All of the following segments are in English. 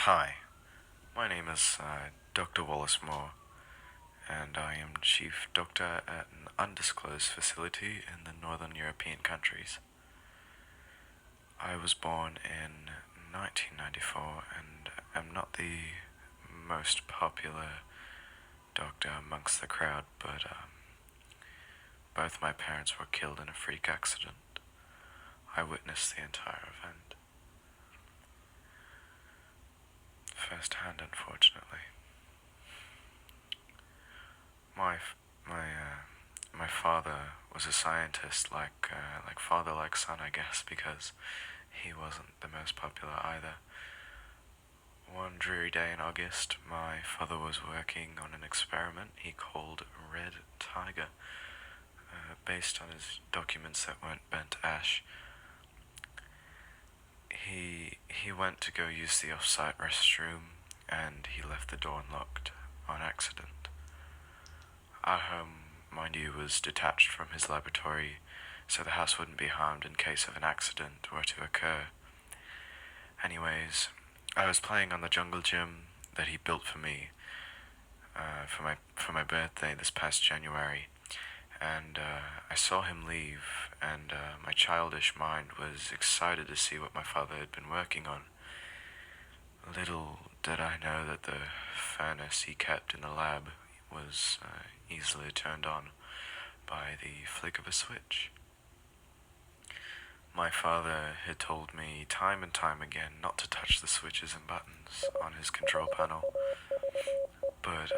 Hi, my name is Dr. Wallace Moore, and I am Chief Doctor at an undisclosed facility in the Northern European countries. I was born in 1994 and am not the most popular doctor amongst the crowd, but both my parents were killed in a freak accident. I witnessed the entire event firsthand, unfortunately. My my father was a scientist, like father, like son, I guess, because he wasn't the most popular either. One dreary day in August, my father was working on an experiment he called Red Tiger, based on his documents that weren't bent ash. He went to go use the off-site restroom, and he left the door unlocked on accident. Our home, mind you, was detached from his laboratory, so the house wouldn't be harmed in case of an accident were to occur. Anyways, I was playing on the jungle gym that he built for me for my birthday this past January, and I saw him leave, and my childish mind was excited to see what my father had been working on. Little did I know that the furnace he kept in the lab was easily turned on by the flick of a switch. My father had told me time and time again not to touch the switches and buttons on his control panel, but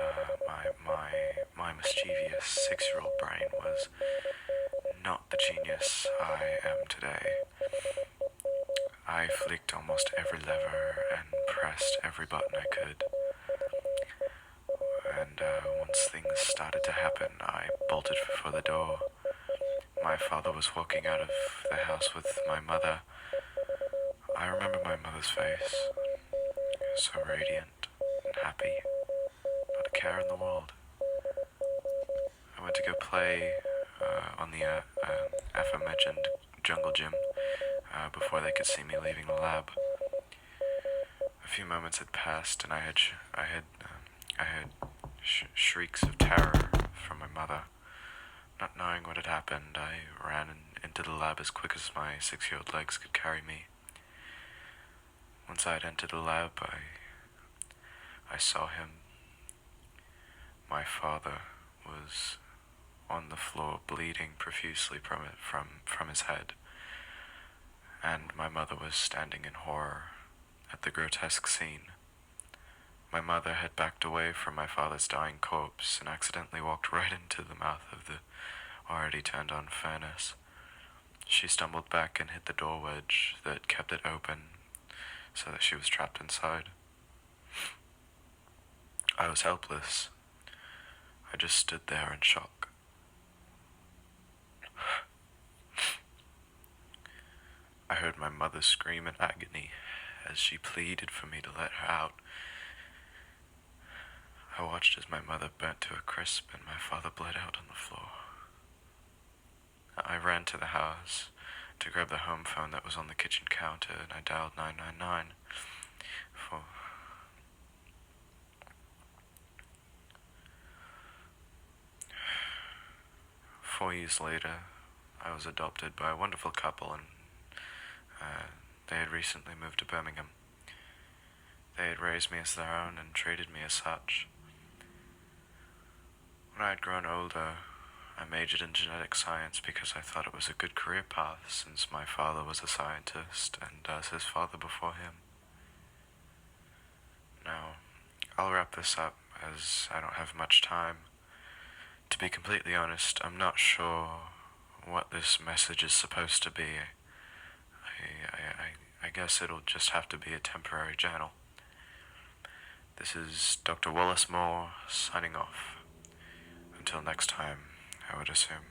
my mischievous 6-year-old brain was not the genius I am today. I flicked almost every lever and pressed every button I could. And once things started to happen, I bolted for the door. My father was walking out of the house with my mother. I remember my mother's face, so radiant and happy, not a care in the world. I went to go play on the aforementioned jungle gym before they could see me leaving the lab. A few moments had passed, and I had shrieks of terror from my mother. Not knowing what had happened, I ran into the lab as quick as my 6-year-old legs could carry me. Once I had entered the lab, I saw him. My father was on the floor, bleeding profusely from his head, and my mother was standing in horror at the grotesque scene. My mother had backed away from my father's dying corpse and accidentally walked right into the mouth of the already turned on furnace. She stumbled back and hit the door wedge that kept it open, so that she was trapped inside. I was helpless. I just stood there in shock. I heard my mother scream in agony as she pleaded for me to let her out. I watched as my mother burnt to a crisp and my father bled out on the floor. I ran to the house to grab the home phone that was on the kitchen counter, and I dialed 999 for... 4 years later, I was adopted by a wonderful couple, and they had recently moved to Birmingham. They had raised me as their own and treated me as such. When I had grown older, I majored in genetic science because I thought it was a good career path, since my father was a scientist and as his father before him. Now, I'll wrap this up as I don't have much time. To be completely honest, I'm not sure what this message is supposed to be. I guess it'll just have to be a temporary journal. This is Dr. Wallace Moore signing off. Until next time, I would assume.